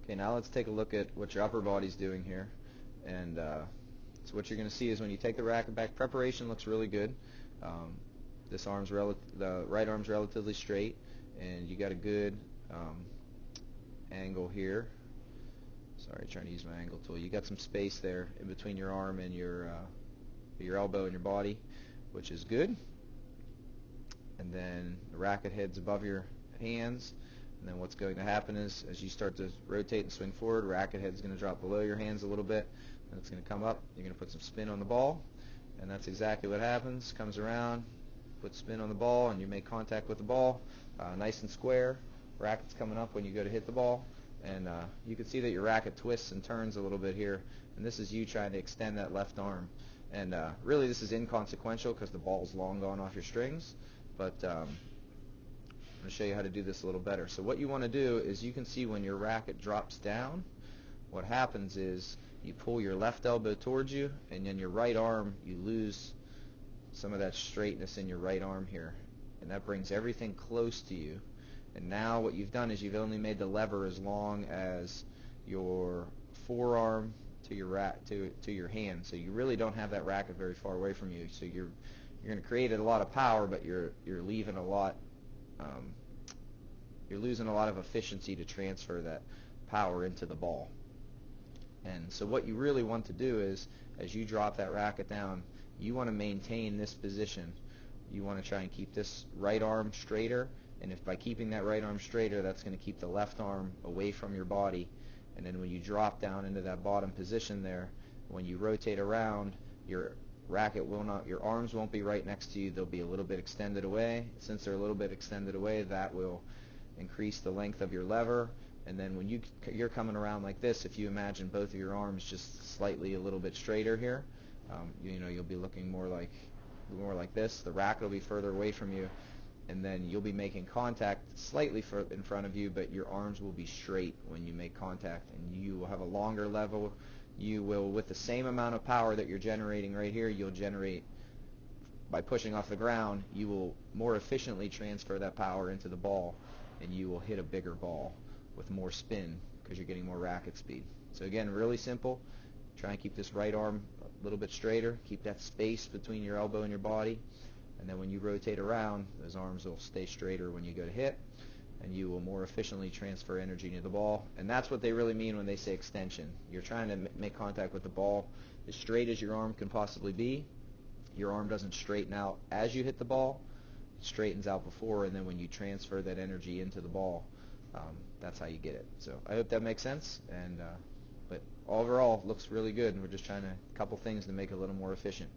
Okay, now let's take a look at what your upper body's doing here. And so what you're going to see is when you take the racket back, preparation looks really good. The right arm's relatively straight, and you got a good angle here. Sorry, trying to use my angle tool. You got some space there in between your arm and your elbow and your body, which is good. And then the racket head's above your hands. And then what's going to happen is, as you start to rotate and swing forward, racket head's going to drop below your hands a little bit, and it's going to come up. You're going to put some spin on the ball, and that's exactly what happens. Comes around, put spin on the ball, and you make contact with the ball, nice and square. Racket's coming up when you go to hit the ball, and you can see that your racket twists and turns a little bit here, and this is you trying to extend that left arm. And really this is inconsequential because the ball's long gone off your strings, but I'm going to show you how to do this a little better. So what you want to do is, you can see when your racket drops down, what happens is you pull your left elbow towards you, and then your right arm, you lose some of that straightness in your right arm here, and that brings everything close to you. And now what you've done is you've only made the lever as long as your forearm to your hand, so you really don't have that racket very far away from you. So you're going to create a lot of power, but you're leaving a lot. You're losing a lot of efficiency to transfer that power into the ball. And so what you really want to do is, as you drop that racket down, you want to maintain this position. You want to try and keep this right arm straighter, and if by keeping that right arm straighter, that's going to keep the left arm away from your body. And then when you drop down into that bottom position there, when you rotate around, your arms won't be right next to you. They'll be a little bit extended away. Since they're a little bit extended away, that will increase the length of your lever. And then when you're coming around like this, if you imagine both of your arms just slightly a little bit straighter here, you'll be looking more like this. The racket will be further away from you, and then you'll be making contact slightly in front of you, but your arms will be straight when you make contact, and you will have a longer level. You will, with the same amount of power that you're generating right here, you'll generate by pushing off the ground. You will more efficiently transfer that power into the ball, and you will hit a bigger ball with more spin because you're getting more racket speed. So again, really simple. Try and keep this right arm a little bit straighter. Keep that space between your elbow and your body, and then when you rotate around, those arms will stay straighter when you go to hit, and you will more efficiently transfer energy into the ball. And that's what they really mean when they say extension. You're trying to make contact with the ball as straight as your arm can possibly be. Your arm doesn't straighten out as you hit the ball. It straightens out before, and then when you transfer that energy into the ball, that's how you get it. So I hope that makes sense. But overall, looks really good, and we're just trying a couple things to make it a little more efficient.